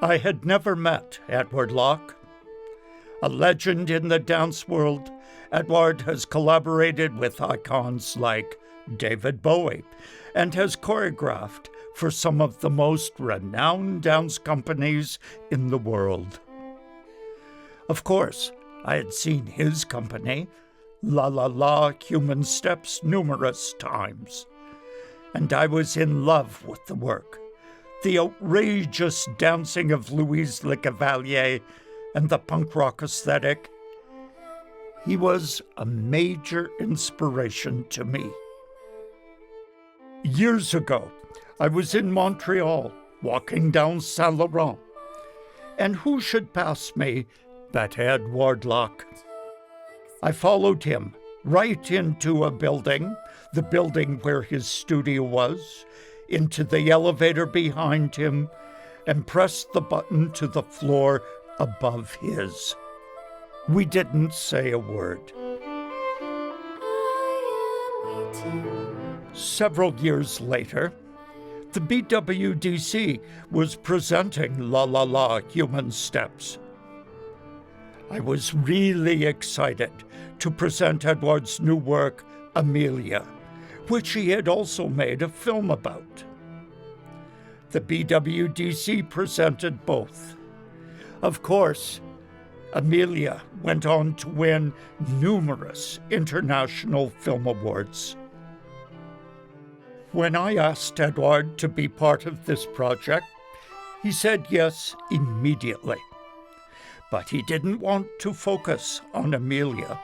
I had never met Edouard Lock. A legend in the dance world, Edouard has collaborated with icons like David Bowie and has choreographed for some of the most renowned dance companies in the world. Of course, I had seen his company, La La La Human Steps, numerous times, and I was in love with the work. The outrageous dancing of Louise Le Cavalier and the punk rock aesthetic. He was a major inspiration to me. Years ago, I was in Montreal, walking down Saint Laurent, and who should pass me but Edouard Lock? I followed him right into a building, the building where his studio was, into the elevator behind him, and pressed the button to the floor above his. We didn't say a word. Several years later, the BWDC was presenting La La La Human Steps. I was really excited to present Edouard's new work, Amelia, which he had also made a film about. The BWDC presented both. Of course, Amelia went on to win numerous international film awards. When I asked Edouard to be part of this project, he said yes immediately. But he didn't want to focus on Amelia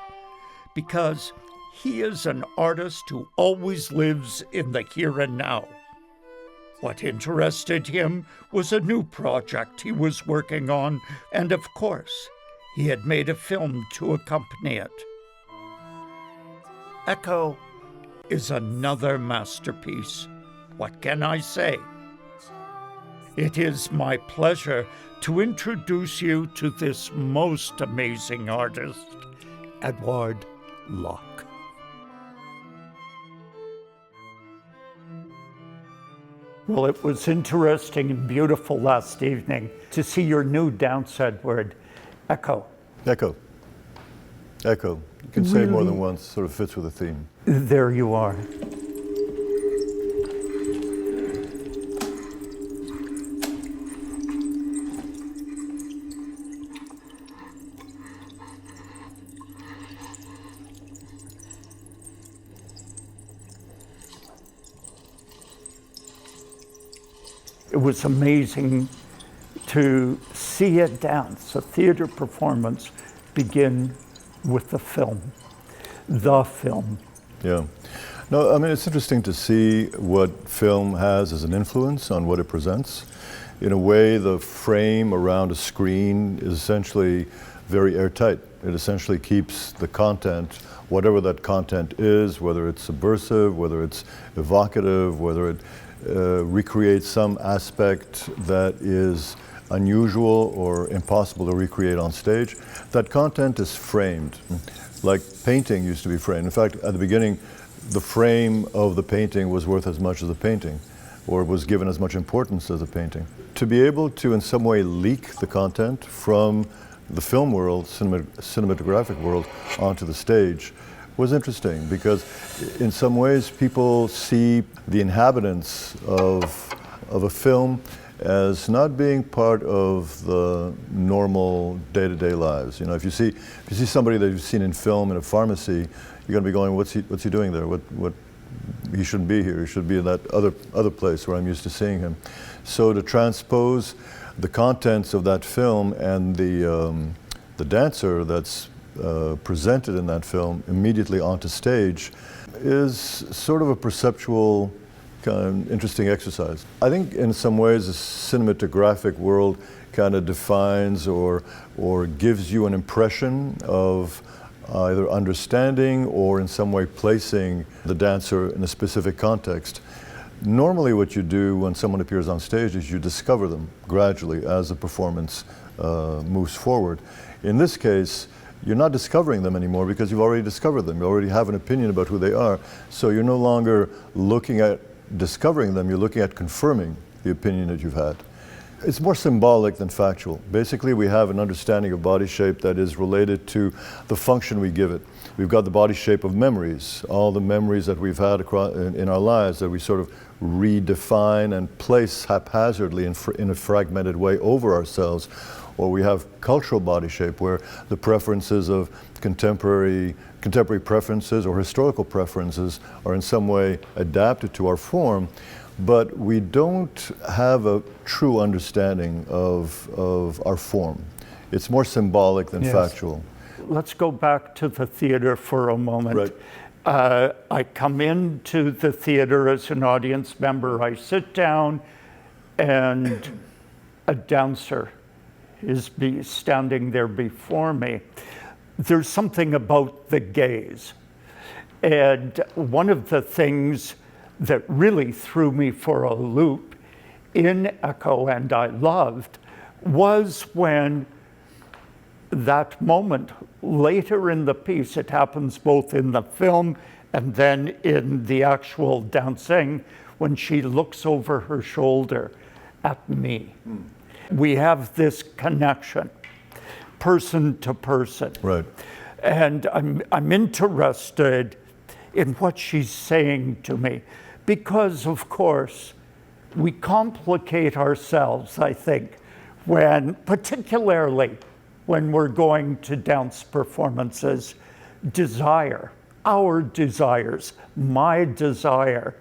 because he is an artist who always lives in the here and now. What interested him was a new project he was working on, and of course, he had made a film to accompany it. Echo is another masterpiece. What can I say? It is my pleasure to introduce you to this most amazing artist, Edouard Lock. Well, it was interesting and beautiful last evening to see your new dance, Edouard. Echo. Echo. Echo. You can say it more than once, sort of fits with the theme. There you are. It was amazing to see a dance, a theater performance, begin with the film. The film. Yeah. No, I mean, it's interesting to see what film has as an influence on what it presents. In a way, the frame around a screen is essentially very airtight. It essentially keeps the content, whatever that content is, whether it's subversive, whether it's evocative, whether it recreates some aspect that is unusual or impossible to recreate on stage, that content is framed. Like painting used to be framed. In fact, at the beginning, the frame of the painting was worth as much as the painting, or was given as much importance as the painting. To be able to in some way leak the content from the film world, cinematographic world, onto the stage was interesting, because in some ways people see the inhabitants of a film as not being part of the normal day-to-day lives. You know, if you see somebody that you've seen in film in a pharmacy, you're going to be going, what's he doing there? What he shouldn't be here. He should be in that other place where I'm used to seeing him. So to transpose the contents of that film and the dancer that's presented in that film immediately onto stage is sort of a perceptual kind of interesting exercise. I think in some ways the cinematographic world kind of defines or gives you an impression of either understanding or in some way placing the dancer in a specific context. Normally what you do when someone appears on stage is you discover them gradually as the performance moves forward. In this case, you're not discovering them anymore because you've already discovered them. You already have an opinion about who they are. So you're no longer looking at discovering them, you're looking at confirming the opinion that you've had. It's more symbolic than factual. Basically, we have an understanding of body shape that is related to the function we give it. We've got the body shape of memories, all the memories that we've had in our lives that we sort of redefine and place haphazardly in a fragmented way over ourselves. Or we have cultural body shape, where the preferences of contemporary preferences or historical preferences are in some way adapted to our form. But we don't have a true understanding of our form. It's more symbolic than factual. Let's go back to the theater for a moment. Right. I come into the theater as an audience member. I sit down, and a dancer is standing there before me. There's something about the gaze. And one of the things that really threw me for a loop in Echo, and I loved, was when that moment later in the piece, it happens both in the film and then in the actual dancing, when she looks over her shoulder at me. We have this connection, person to person. Right. And I'm interested in what she's saying to me, because of course we complicate ourselves, I think, particularly when we're going to dance performances. Desire, our desires, my desire,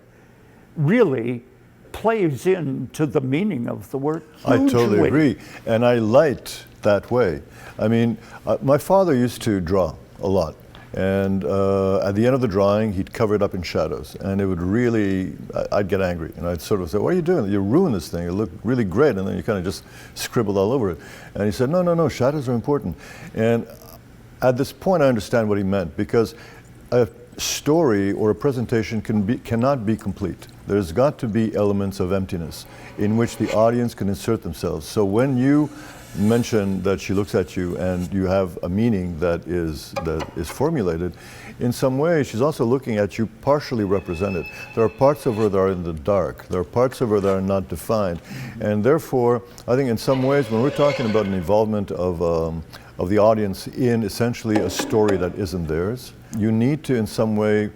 really plays into the meaning of the word hugely. I totally agree, and I light that way. I mean, my father used to draw a lot, and at the end of the drawing, he'd cover it up in shadows, and it would really, I'd get angry, and I'd sort of say, what are you doing? You ruined this thing. It looked really great, and then you kind of just scribbled all over it. And he said, no, shadows are important. And at this point, I understand what he meant, because a story or a presentation cannot be complete. There's got to be elements of emptiness in which the audience can insert themselves. So when you mention that she looks at you and you have a meaning that is formulated, in some way she's also looking at you partially represented. There are parts of her that are in the dark. There are parts of her that are not defined. And therefore, I think in some ways, when we're talking about an involvement of the audience in essentially a story that isn't theirs, you need to in some way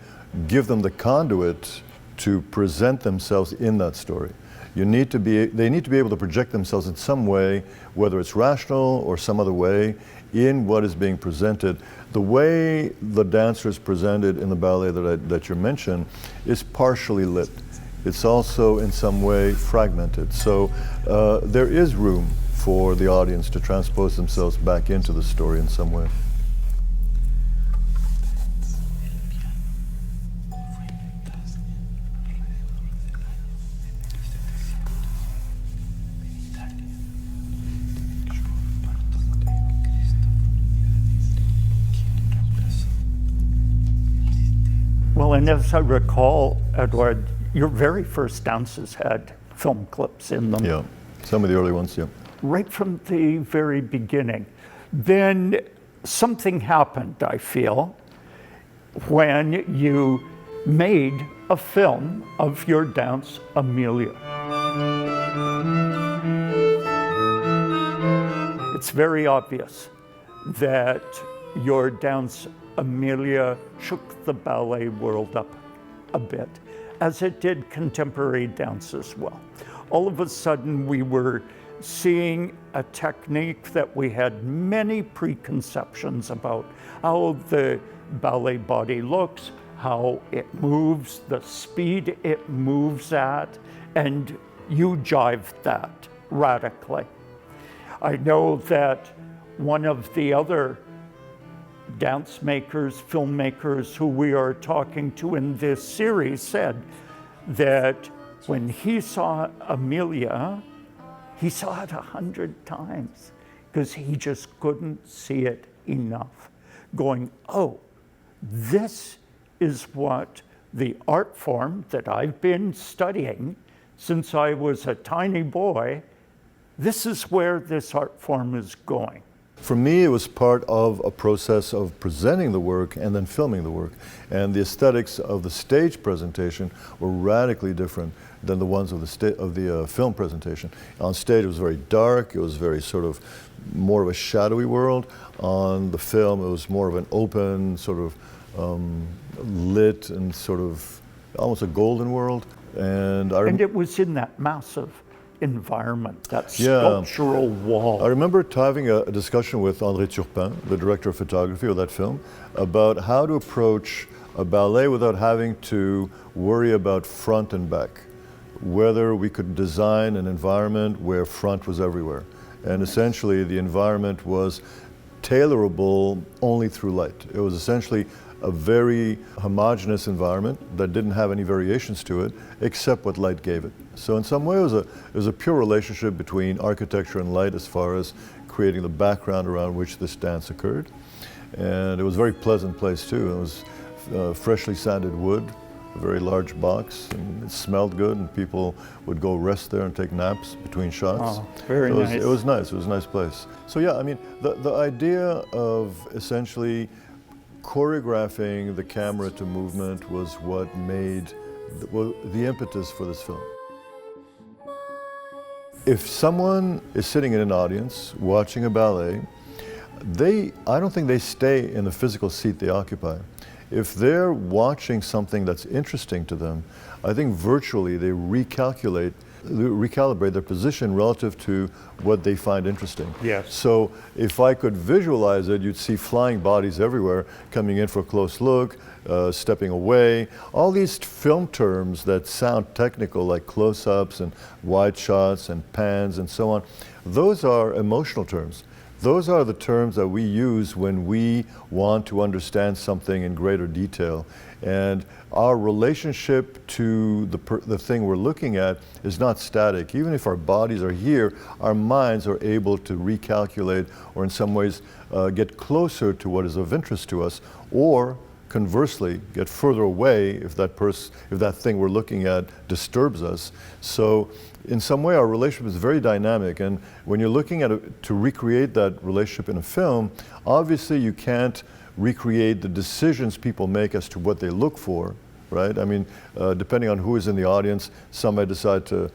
give them the conduit to present themselves in that story. They need to be able to project themselves in some way, whether it's rational or some other way, in what is being presented. The way the dancer is presented in the ballet that you mentioned is partially lit. It's also in some way fragmented. So there is room for the audience to transpose themselves back into the story in some way. Well, and as I recall, Edouard, your very first dances had film clips in them. Yeah, some of the early ones, yeah. Right from the very beginning. Then something happened, I feel, when you made a film of your dance, Amelia. It's very obvious that your dance, Amelia, shook the ballet world up a bit, as it did contemporary dance as well. All of a sudden, we were seeing a technique that we had many preconceptions about, how the ballet body looks, how it moves, the speed it moves at, and you jived that radically. I know that one of the other dance makers, filmmakers who we are talking to in this series said that when he saw Amelia, he saw it 100 times because he just couldn't see it enough. Going, oh, this is what the art form that I've been studying since I was a tiny boy, this is where this art form is going. For me, it was part of a process of presenting the work and then filming the work. And the aesthetics of the stage presentation were radically different than the ones of the film presentation. On stage, it was very dark. It was very sort of more of a shadowy world. On the film, it was more of an open, sort of lit and sort of almost a golden world. And it was in that massive environment, that sculptural wall. I remember having a discussion with André Turpin, the director of photography of that film, about how to approach a ballet without having to worry about front and back, whether we could design an environment where front was everywhere. And essentially the environment was tailorable only through light. It was essentially a very homogeneous environment that didn't have any variations to it except what light gave it. So in some way it was a pure relationship between architecture and light as far as creating the background around which this dance occurred. And it was a very pleasant place too. It was freshly sanded wood, a very large box, and it smelled good, and people would go rest there and take naps between shots. Oh, very nice. It was nice. It was a nice place. So yeah, I mean, the idea of essentially choreographing the camera to movement was what made the impetus for this film. If someone is sitting in an audience watching a ballet, I don't think they stay in the physical seat they occupy. If they're watching something that's interesting to them, I think virtually they recalibrate their position relative to what they find interesting. Yes. So if I could visualize it, you'd see flying bodies everywhere, coming in for a close look, stepping away. All these film terms that sound technical, like close-ups and wide shots and pans and so on, those are emotional terms. Those are the terms that we use when we want to understand something in greater detail. And our relationship to the thing we're looking at is not static. Even if our bodies are here, our minds are able to recalculate or in some ways get closer to what is of interest to us, or conversely, get further away if that thing we're looking at disturbs us. So in some way, our relationship is very dynamic. And when you're looking at to recreate that relationship in a film, obviously you can't recreate the decisions people make as to what they look for, right? I mean, depending on who is in the audience, some might decide to,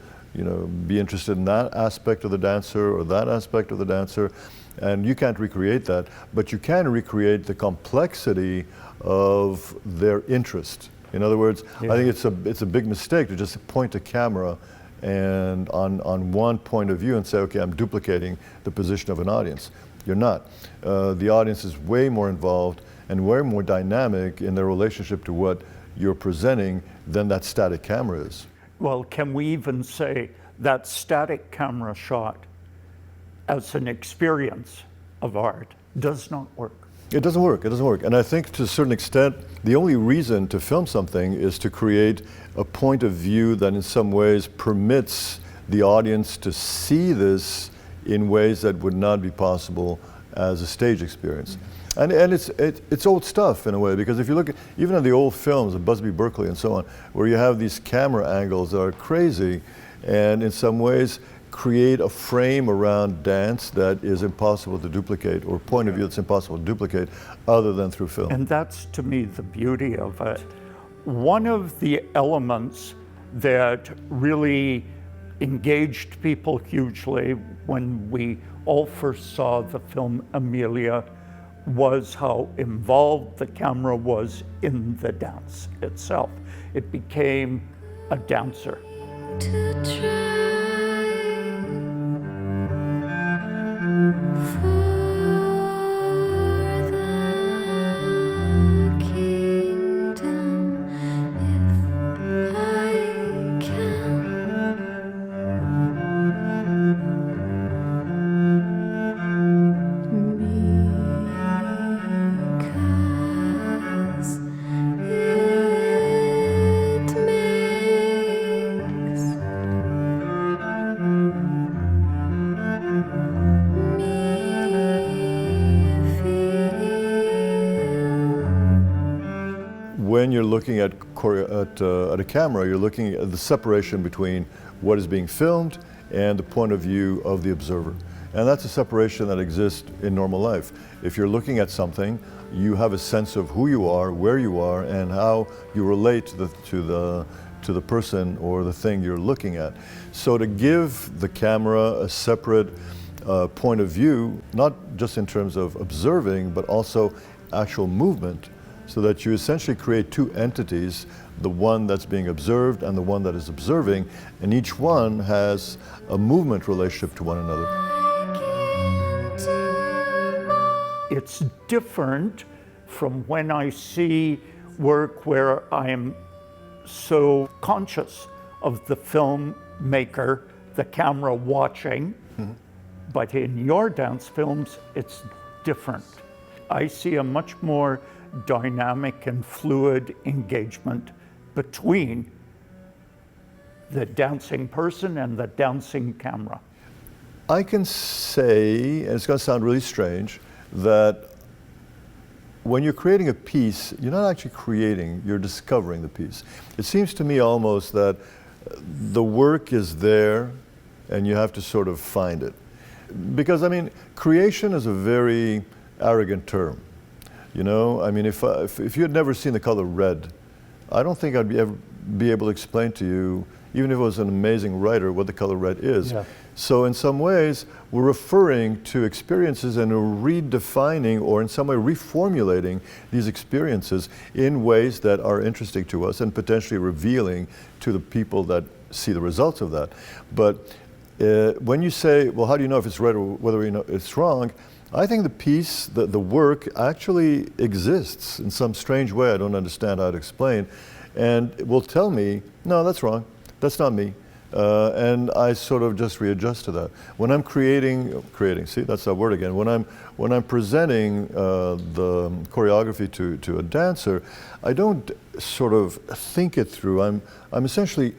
be interested in that aspect of the dancer or that aspect of the dancer, and you can't recreate that, but you can recreate the complexity of their interest. In other words, I think it's a big mistake to just point a camera and on one point of view and say, okay, I'm duplicating the position of an audience. You're not. The audience is way more involved and way more dynamic in their relationship to what you're presenting than that static camera is. Well, can we even say that static camera shot as an experience of art does not work? It doesn't work. It doesn't work. And I think to a certain extent, the only reason to film something is to create a point of view that in some ways permits the audience to see this in ways that would not be possible as a stage experience. And it's old stuff in a way, because if you look at even at the old films of Busby Berkeley and so on, where you have these camera angles that are crazy and in some ways create a frame around dance that is impossible to duplicate, or point of view that's impossible to duplicate other than through film. And that's, to me, the beauty of it. One of the elements that really engaged people hugely when we all first saw the film Amelia was how involved the camera was in the dance itself. It became a dancer. To try when you're looking at a camera, you're looking at the separation between what is being filmed and the point of view of the observer. And that's a separation that exists in normal life. If you're looking at something, you have a sense of who you are, where you are, and how you relate to the person or the thing you're looking at. So to give the camera a separate point of view, not just in terms of observing, but also actual movement, so that you essentially create two entities, the one that's being observed and the one that is observing, and each one has a movement relationship to one another. It's different from when I see work where I'm so conscious of the filmmaker, the camera watching, but in your dance films, it's different. I see a much more dynamic and fluid engagement between the dancing person and the dancing camera. I can say, and it's going to sound really strange, that when you're creating a piece, you're not actually creating, you're discovering the piece. It seems to me almost that the work is there and you have to sort of find it. Because, I mean, creation is a very arrogant term. You know, I mean, if you had never seen the color red, I don't think I'd ever be able to explain to you, even if it was an amazing writer, what the color red is. Yeah. So in some ways, we're referring to experiences and we're redefining or in some way reformulating these experiences in ways that are interesting to us and potentially revealing to the people that see the results of that. But when you say, well, how do you know if it's right or whether you know it's wrong? I think the piece, the work actually exists in some strange way. I don't understand how to explain, and will tell me, no, that's wrong. That's not me. And I sort of just readjust to that. When I'm creating, see, that's that word again. When I'm presenting the choreography to a dancer, I don't sort of think it through. I'm essentially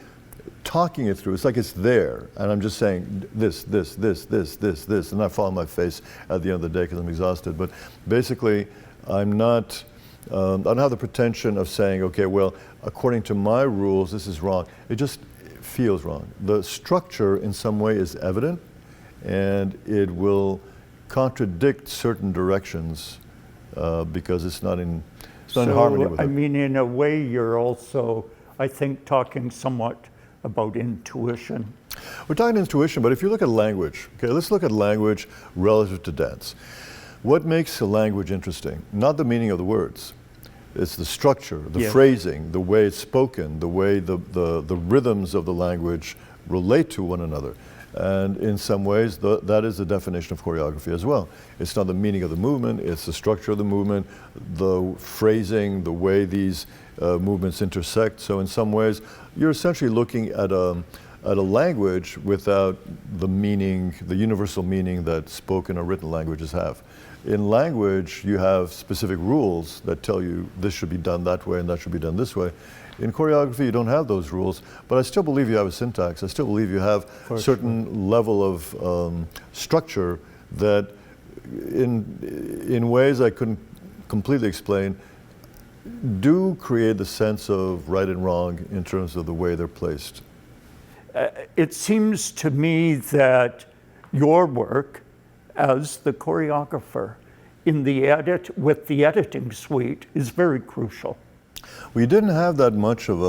talking it through. It's like it's there, and I'm just saying this, and I fall on my face at the end of the day because I'm exhausted. But basically, I don't have the pretension of saying, okay, well, according to my rules, this is wrong. It just feels wrong. The structure in some way is evident, and it will contradict certain directions because it's not in harmony with it. I mean, in a way, you're also, I think, talking somewhat about intuition. We're talking intuition, but if you look at language, okay, let's look at language relative to dance. What makes a language interesting? Not the meaning of the words. It's the structure, the phrasing, the way it's spoken, the way the rhythms of the language relate to one another. And in some ways, that is the definition of choreography as well. It's not the meaning of the movement, it's the structure of the movement, the phrasing, the way these movements intersect. So in some ways, you're essentially looking at a language without the meaning, the universal meaning that spoken or written languages have. In language, you have specific rules that tell you this should be done that way and that should be done this way. In choreography, you don't have those rules, but I still believe you have a syntax. I still believe you have a certain level of structure that in ways I couldn't completely explain, do create the sense of right and wrong in terms of the way they're placed. It seems to me that your work as the choreographer in the with the editing suite is very crucial. We didn't have that much of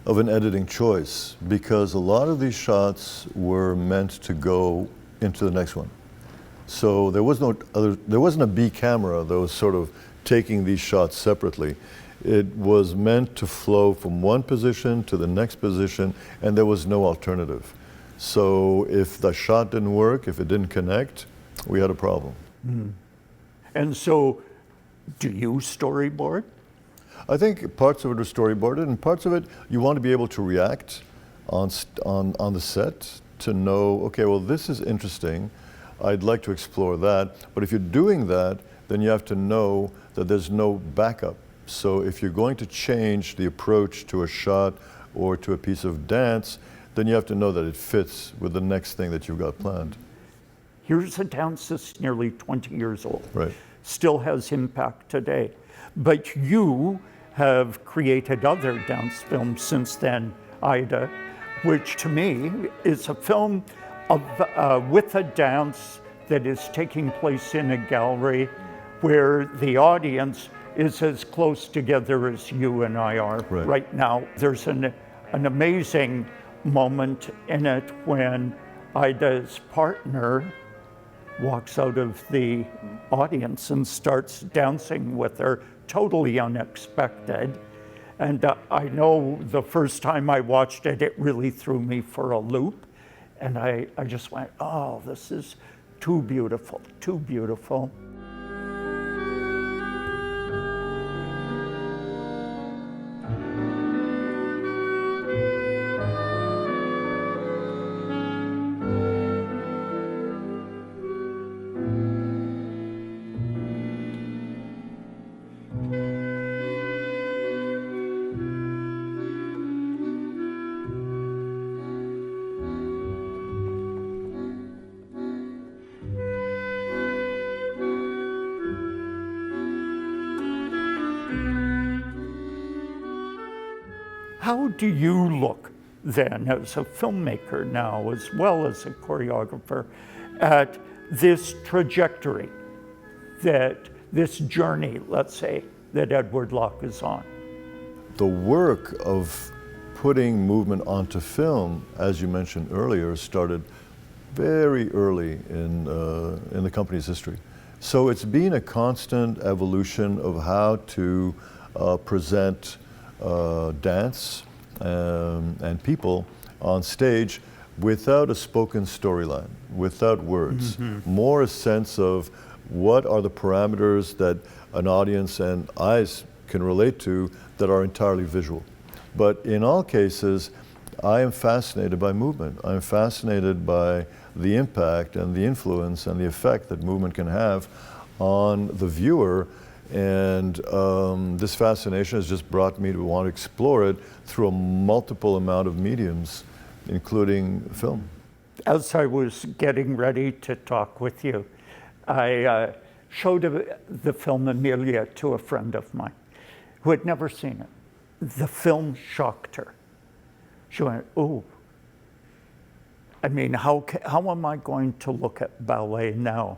an editing choice because a lot of these shots were meant to go into the next one. So there wasn't a B camera that was sort of taking these shots separately. It was meant to flow from one position to the next position, and there was no alternative. So if the shot didn't work, if it didn't connect, we had a problem. Mm. And so, do you storyboard? I think parts of it are storyboarded, and parts of it you want to be able to react on the set to know, okay, well, this is interesting. I'd like to explore that. But if you're doing that, then you have to know that there's no backup. So if you're going to change the approach to a shot or to a piece of dance, then you have to know that it fits with the next thing that you've got planned. Here's a dance that's nearly 20 years old. Right. Still has impact today. But you have created other dance films since then, Ida, which to me is a film with a dance that is taking place in a gallery where the audience is as close together as you and I are right now. There's an amazing moment in it when Ida's partner walks out of the audience and starts dancing with her, totally unexpected. And I know the first time I watched it, it really threw me for a loop. And I just went, oh, this is too beautiful, too beautiful. How do you look then as a filmmaker now, as well as a choreographer, at this trajectory, that this journey, let's say, that Edouard Lock is on? The work of putting movement onto film, as you mentioned earlier, started very early in the company's history. So it's been a constant evolution of how to present dance and people on stage without a spoken storyline, without words. More a sense of what are the parameters that an audience and eyes can relate to that are entirely visual. But in all cases, I am fascinated by movement. I'm fascinated by the impact and the influence and the effect that movement can have on the viewer. And this fascination has just brought me to want to explore it through a multiple amount of mediums, including film. As I was getting ready to talk with you, I showed the film Amelia to a friend of mine who had never seen it. The film shocked her. She went, oh, I mean, how am I going to look at ballet now?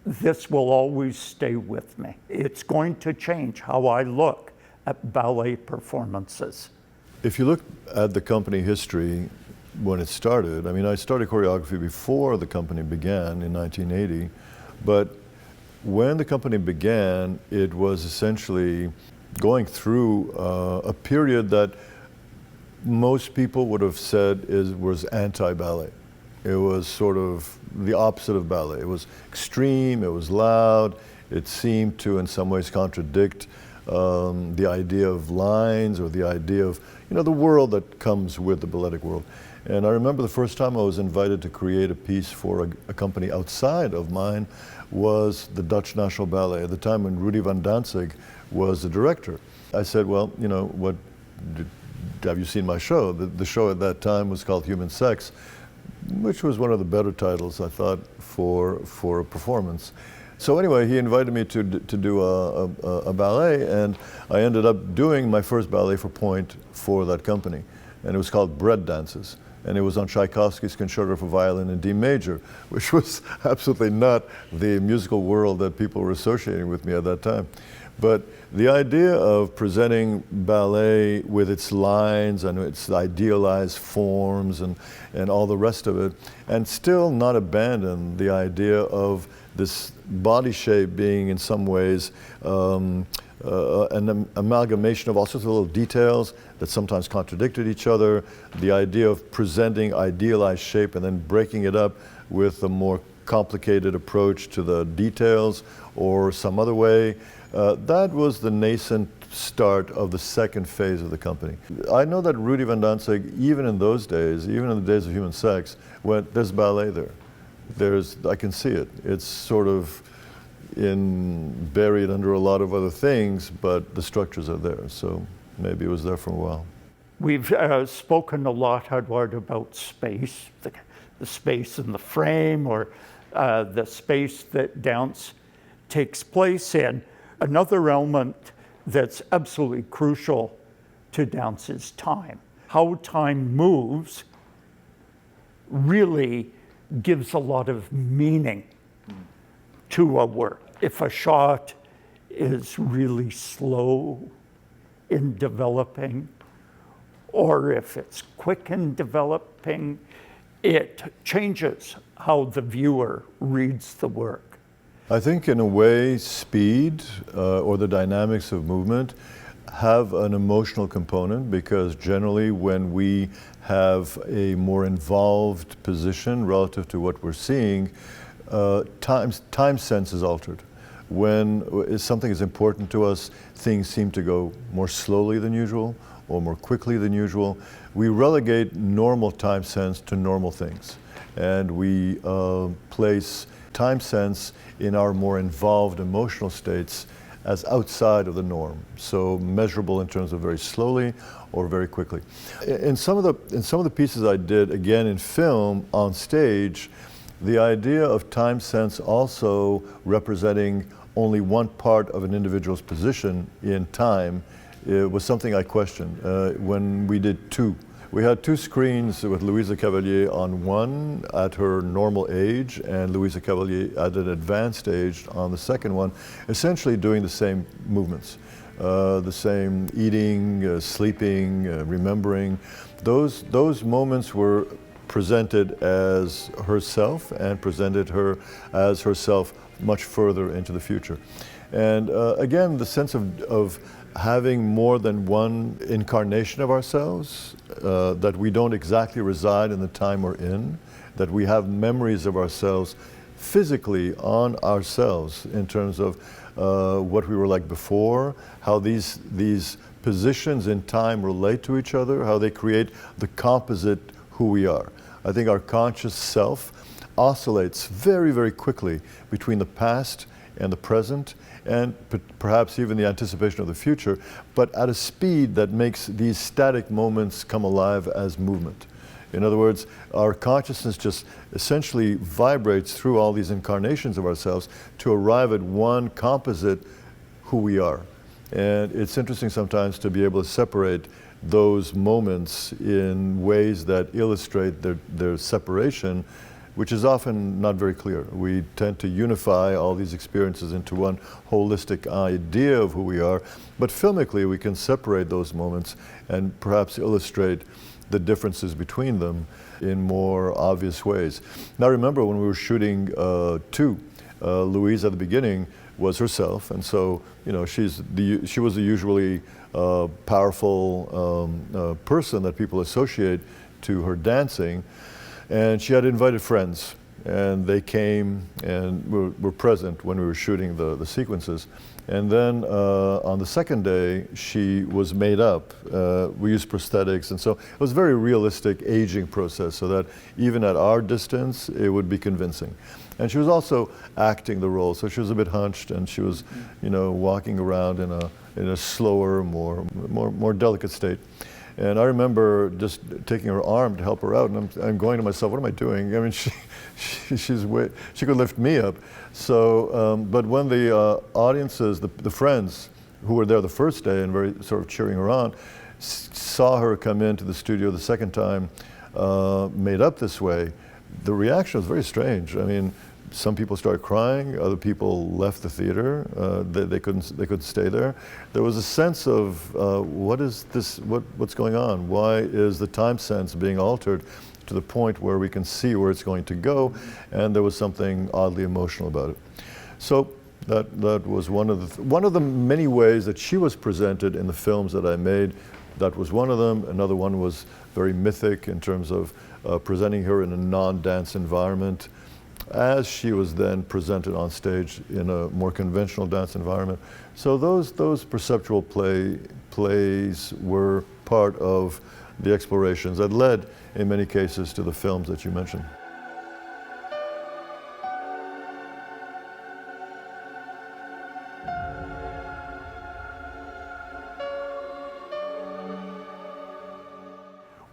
This will always stay with me. It's going to change how I look at ballet performances. If you look at the company history when it started, I mean, I started choreography before the company began in 1980, but when the company began, it was essentially going through a period that most people would have said was anti-ballet. It was sort of the opposite of ballet. It was extreme, it was loud, it seemed to in some ways contradict the idea of lines or the idea of, the world that comes with the balletic world. And I remember the first time I was invited to create a piece for a company outside of mine was the Dutch National Ballet, at the time when Rudy van Danzig was the director. I said, well, have you seen my show? The show at that time was called Human Sex, which was one of the better titles, I thought, for a performance. So anyway, he invited me to do a ballet, and I ended up doing my first ballet for Point for that company. And it was called Bread Dances. And it was on Tchaikovsky's Concerto for Violin in D major, which was absolutely not the musical world that people were associating with me at that time. But the idea of presenting ballet with its lines and its idealized forms and all the rest of it, and still not abandon the idea of this body shape being in some ways an amalgamation of all sorts of little details that sometimes contradicted each other, the idea of presenting idealized shape and then breaking it up with a more complicated approach to the details or some other way. That was the nascent start of the second phase of the company. I know that Rudy van Danzig, even in those days, even in the days of Human Sex, went, there's ballet there. I can see it. It's sort of buried under a lot of other things, but the structures are there. So maybe it was there for a while. We've spoken a lot, Edouard, about space, the space in the frame, or the space that dance takes place in. Another element that's absolutely crucial to dance is time. How time moves really gives a lot of meaning to a work. If a shot is really slow in developing, or if it's quick in developing, it changes how the viewer reads the work. I think in a way, speed or the dynamics of movement have an emotional component, because generally when we have a more involved position relative to what we're seeing, time sense is altered. When something is important to us, things seem to go more slowly than usual or more quickly than usual. We relegate normal time sense to normal things, and we place time sense in our more involved emotional states as outside of the norm, so measurable in terms of very slowly or very quickly. In some of the pieces I did, again in film, on stage, the idea of time sense also representing only one part of an individual's position in time was something I questioned when we did two. We had two screens with Louisa Cavalier on one at her normal age, and Louisa Cavalier at an advanced age on the second one, essentially doing the same movements, the same eating, sleeping, remembering. Those moments were presented as herself and presented her as herself much further into the future. And again, the sense of having more than one incarnation of ourselves, that we don't exactly reside in the time we're in, that we have memories of ourselves physically on ourselves in terms of what we were like before, how these positions in time relate to each other, how they create the composite who we are. I think our conscious self oscillates very, very quickly between the past and the present, and perhaps even the anticipation of the future, but at a speed that makes these static moments come alive as movement. In other words, our consciousness just essentially vibrates through all these incarnations of ourselves to arrive at one composite who we are. And it's interesting sometimes to be able to separate those moments in ways that illustrate their separation, which is often not very clear. We tend to unify all these experiences into one holistic idea of who we are, but filmically we can separate those moments and perhaps illustrate the differences between them in more obvious ways. Now remember, when we were shooting two, Louise at the beginning was herself, and so she was the usually powerful person that people associate to her dancing. And she had invited friends, and they came and were present when we were shooting the sequences. And then on the second day, she was made up. We used prosthetics, and so it was a very realistic aging process, so that even at our distance, it would be convincing. And she was also acting the role, so she was a bit hunched, and she was, walking around in a slower, more delicate state. And I remember just taking her arm to help her out, and I'm going to myself, what am I doing? I mean, she could lift me up. So, but when the audiences, the friends who were there the first day and very sort of cheering her on, saw her come into the studio the second time, made up this way, the reaction was very strange. I mean, some people started crying, other people left the theater, they couldn't stay there. There was a sense of what is this, what's going on? Why is the time sense being altered to the point where we can see where it's going to go? And there was something oddly emotional about it. So that was one of the many ways that she was presented in the films that I made. That was one of them. Another one was very mythic in terms of presenting her in a non-dance environment, as she was then presented on stage in a more conventional dance environment. So those perceptual plays were part of the explorations that led, in many cases, to the films that you mentioned.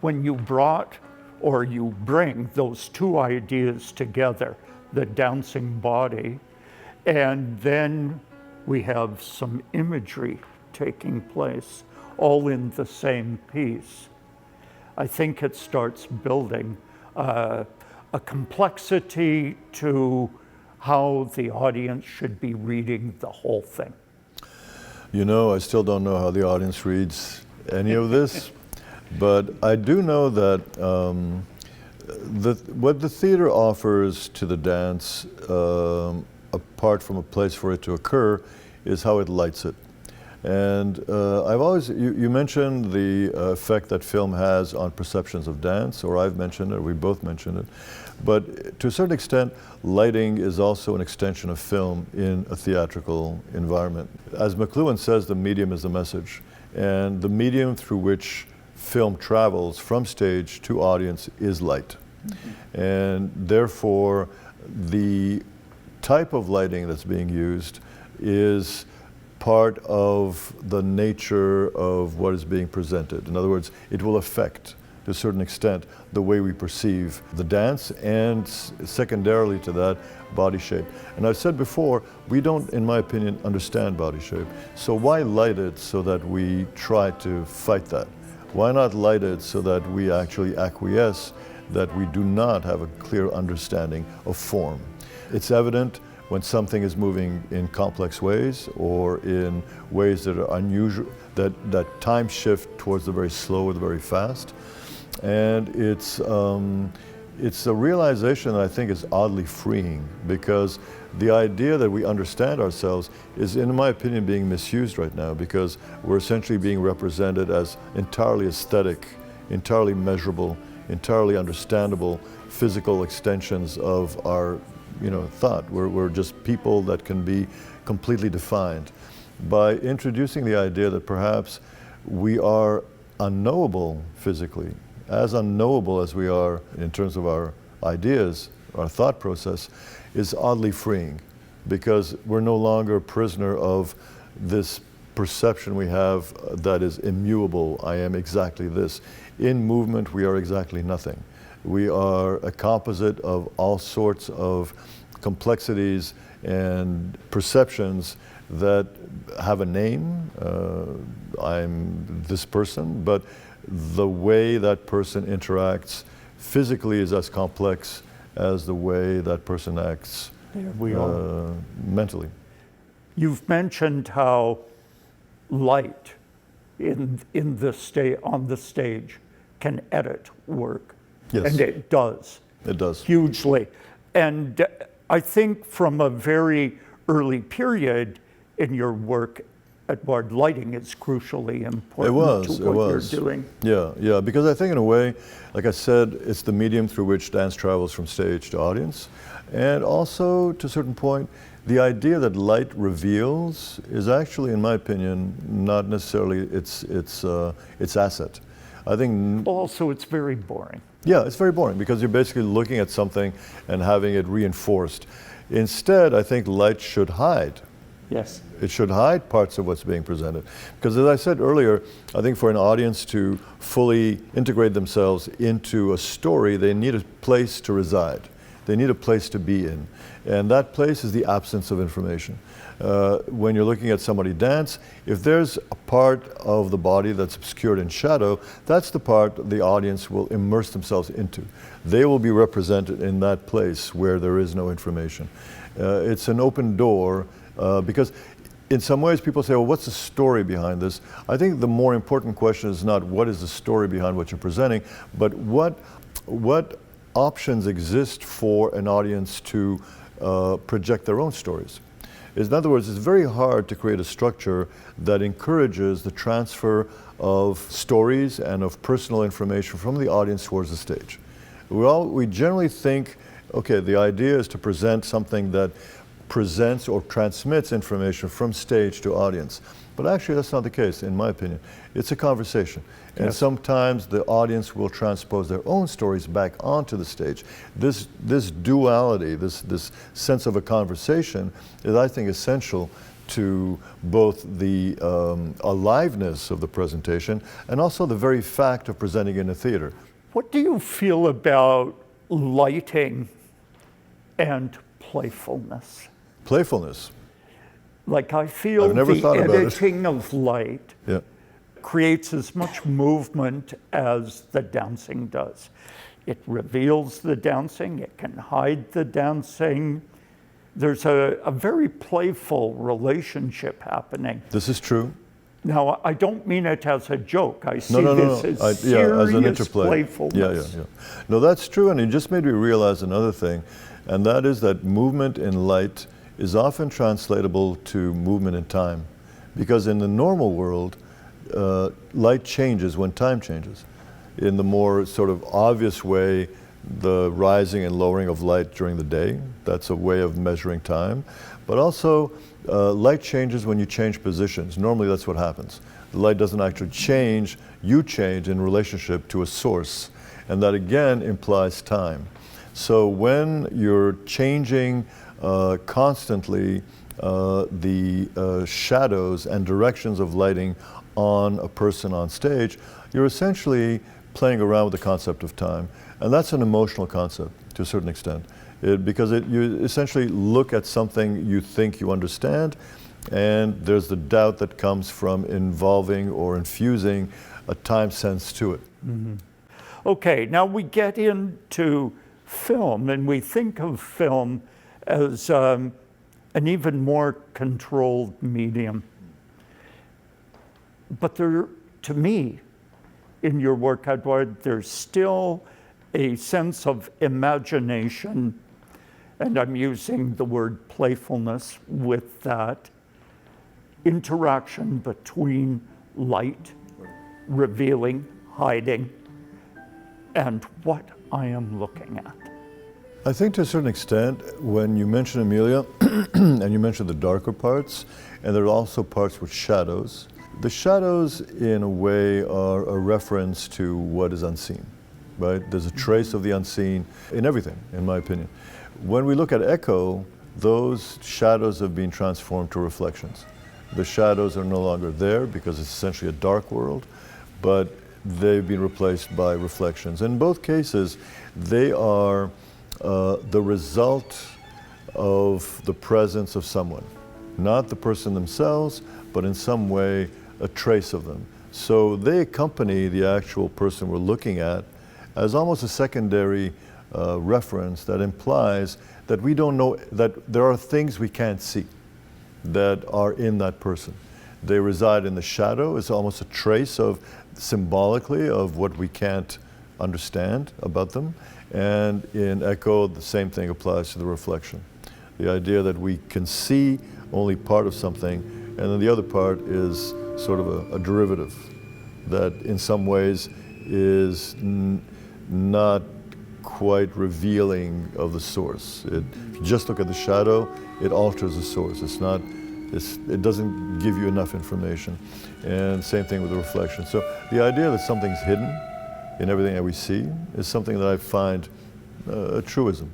When you brought or you bring those two ideas together, the dancing body, and then we have some imagery taking place, all in the same piece. I think it starts building a a complexity to how the audience should be reading the whole thing? You know, I still don't know how the audience reads any of this, but I do know that what the theater offers to the dance, apart from a place for it to occur, is how it lights it. And I've always, you mentioned the effect that film has on perceptions of dance, or I've mentioned it, or we both mentioned it. But to a certain extent, lighting is also an extension of film in a theatrical environment. As McLuhan says, the medium is the message. And the medium through which film travels from stage to audience is light. Mm-hmm. And therefore, the type of lighting that's being used is part of the nature of what is being presented. In other words, it will affect, to a certain extent, the way we perceive the dance and secondarily to that, body shape. And I've said before, we don't, in my opinion, understand body shape. So why light it so that we try to fight that? Why not light it so that we actually acquiesce that we do not have a clear understanding of form? It's evident when something is moving in complex ways or in ways that are unusual, that time shift towards the very slow or the very fast. And it's a realization that I think is oddly freeing, because the idea that we understand ourselves is, in my opinion, being misused right now, because we're essentially being represented as entirely aesthetic, entirely measurable, entirely understandable physical extensions of our thought. We're just people that can be completely defined. By introducing the idea that perhaps we are unknowable physically, as unknowable as we are in terms of our ideas, our thought process, is oddly freeing, because we're no longer a prisoner of this perception we have that is immutable. I am exactly this. In movement, we are exactly nothing. We are a composite of all sorts of complexities and perceptions that have a name. I'm this person, but the way that person interacts physically is as complex as the way that person acts mentally. You've mentioned how light on the stage can edit work. Yes. And it does. It does. Hugely. And I think from a very early period in your work, Edouard, lighting is crucially important to what you're doing. Yeah, because I think in a way, like I said, it's the medium through which dance travels from stage to audience. And also, to a certain point, the idea that light reveals is actually, in my opinion, not necessarily its asset. I think also it's very boring. Yeah, it's very boring because you're basically looking at something and having it reinforced. Instead, I think light should hide. Yes. It should hide parts of what's being presented. Because as I said earlier, I think for an audience to fully integrate themselves into a story, they need a place to reside. They need a place to be in. And that place is the absence of information. When you're looking at somebody dance, if there's a part of the body that's obscured in shadow, that's the part the audience will immerse themselves into. They will be represented in that place where there is no information. It's an open door, because in some ways people say, well, what's the story behind this? I think the more important question is not what is the story behind what you're presenting, but what options exist for an audience to project their own stories. In other words, it's very hard to create a structure that encourages the transfer of stories and of personal information from the audience towards the stage. We generally think, okay, the idea is to present something that presents or transmits information from stage to audience. But actually, that's not the case, in my opinion. It's a conversation. And yes. Sometimes the audience will transpose their own stories back onto the stage. This duality, this sense of a conversation is, I think, essential to both the aliveness of the presentation and also the very fact of presenting in a theater. What do you feel about lighting and playfulness? Playfulness. Like, I feel the editing of light creates as much movement as the dancing does. It reveals the dancing, it can hide the dancing. There's a very playful relationship happening. This is true. Now, I don't mean it as a joke. I see No. this as serious as an interplay. playfulness. Yeah. No, that's true, and it just made me realize another thing, and that is that movement in light is often translatable to movement in time, because in the normal world, light changes when time changes. In the more sort of obvious way, the rising and lowering of light during the day, that's a way of measuring time. But also, light changes when you change positions. Normally that's what happens. The light doesn't actually change, you change in relationship to a source. And that again implies time. So when you're changing constantly the shadows and directions of lighting on a person on stage, you're essentially playing around with the concept of time. And that's an emotional concept to a certain extent. Because you essentially look at something you think you understand, and there's the doubt that comes from involving or infusing a time sense to it. Mm-hmm. Okay, now we get into film, and we think of film as an even more controlled medium. But there, to me, in your work, Edouard, there's still a sense of imagination, and I'm using the word playfulness with that, interaction between light, revealing, hiding, and what I am looking at. I think to a certain extent, when you mention Amelia, and you mention the darker parts, and there are also parts with shadows, the shadows in a way are a reference to what is unseen, right? There's a trace of the unseen in everything, in my opinion. When we look at Echo, those shadows have been transformed to reflections. The shadows are no longer there because it's essentially a dark world, but they've been replaced by reflections. In both cases, they are the result of the presence of someone. Not the person themselves, but in some way a trace of them. So they accompany the actual person we're looking at as almost a secondary reference that implies that we don't know, that there are things we can't see that are in that person. They reside in the shadow. It's almost a trace of, symbolically, of what we can't understand about them. And in Echo, the same thing applies to the reflection. The idea that we can see only part of something, and then the other part is sort of a derivative that in some ways is not quite revealing of the source. If you just look at the shadow, it alters the source. It doesn't give you enough information. And same thing with the reflection. So the idea that something's hidden in everything that we see is something that I find a truism.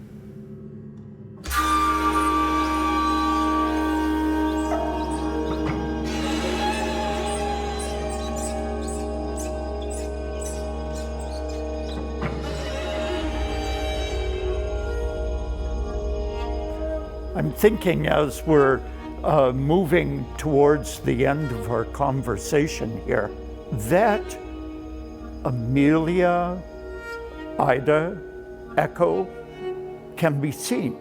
I'm thinking as we're moving towards the end of our conversation here, that Amelia, Ida, Echo can be seen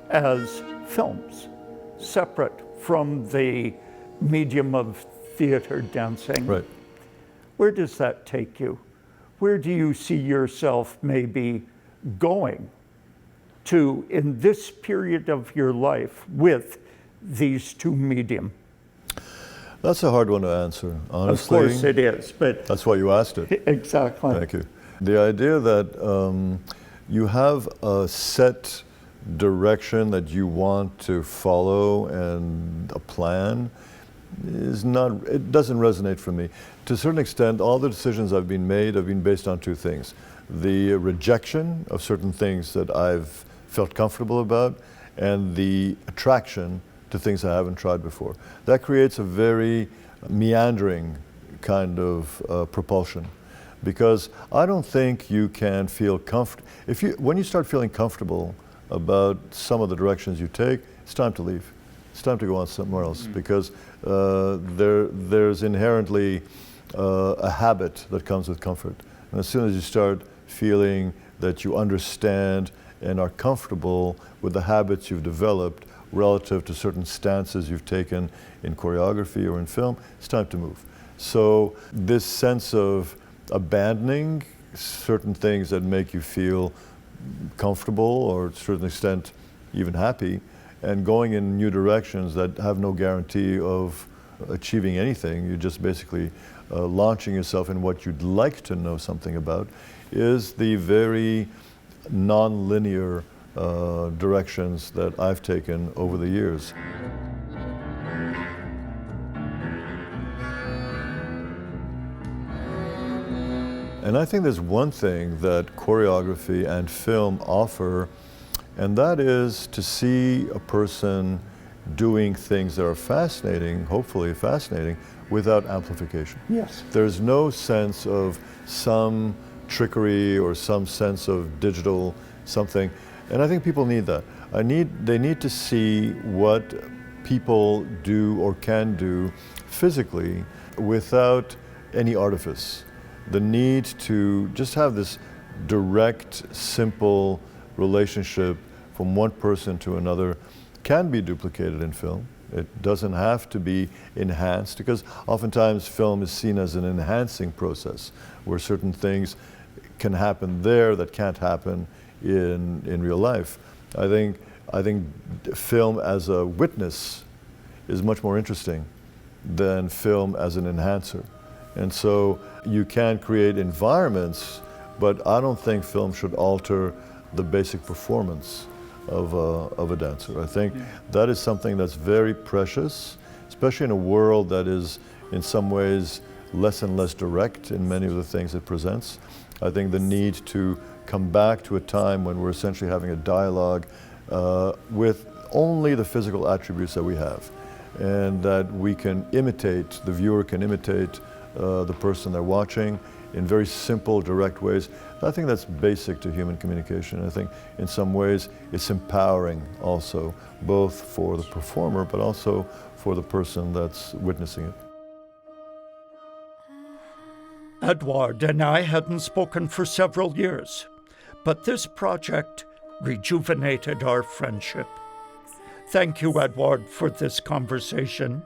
as films, separate from the medium of theater dancing. Right. Where does that take you? Where do you see yourself maybe going to in this period of your life with these two medium? That's a hard one to answer, honestly. Of course it is, but... That's why you asked it. Exactly. Thank you. The idea that you have a set direction that you want to follow and a plan is not, it doesn't resonate for me. To a certain extent, all the decisions I've been made have been based on two things. The rejection of certain things that I've felt comfortable about, and the attraction to things I haven't tried before. That creates a very meandering kind of propulsion, because I don't think you can feel comfortable. When you start feeling comfortable about some of the directions you take, it's time to leave. It's time to go on somewhere else, because there's inherently a habit that comes with comfort. And as soon as you start feeling that you understand and are comfortable with the habits you've developed relative to certain stances you've taken in choreography or in film. It's time to move. So this sense of abandoning certain things that make you feel comfortable or to a certain extent even happy, and going in new directions that have no guarantee of achieving anything, you're just basically launching yourself in what you'd like to know something about, is the very non-linear directions that I've taken over the years. And I think there's one thing that choreography and film offer, and that is to see a person doing things that are fascinating, hopefully fascinating, without amplification. Yes. There's no sense of some trickery or some sense of digital something, and I think people need that. They need to see what people do or can do physically without any artifice. The need to just have this direct, simple relationship from one person to another can be duplicated in film. It doesn't have to be enhanced, because oftentimes film is seen as an enhancing process where certain things can happen there that can't happen in real life. I think film as a witness is much more interesting than film as an enhancer. And so you can create environments, but I don't think film should alter the basic performance of a dancer. I think that is something that's very precious, especially in a world that is in some ways less and less direct in many of the things it presents. I think the need to come back to a time when we're essentially having a dialogue with only the physical attributes that we have, and that we can imitate, the viewer can imitate the person they're watching in very simple, direct ways. I think that's basic to human communication. I think in some ways it's empowering also, both for the performer but also for the person that's witnessing it. Edouard and I hadn't spoken for several years, but this project rejuvenated our friendship. Thank you, Edouard, for this conversation.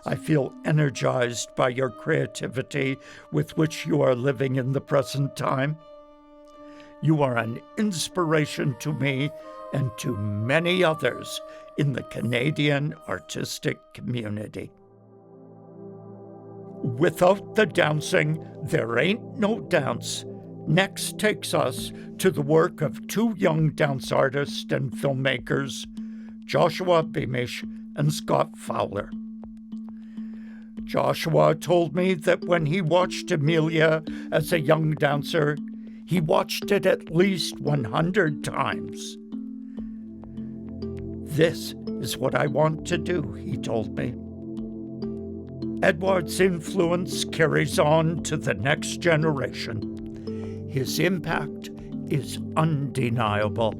I feel energized by your creativity with which you are living in the present time. You are an inspiration to me and to many others in the Canadian artistic community. Without the dancing, there ain't no dance. Next takes us to the work of two young dance artists and filmmakers, Joshua Beamish and Scott Fowler. Joshua told me that when he watched Amelia as a young dancer, he watched it at least 100 times. This is what I want to do, he told me. Edouard's influence carries on to the next generation. His impact is undeniable.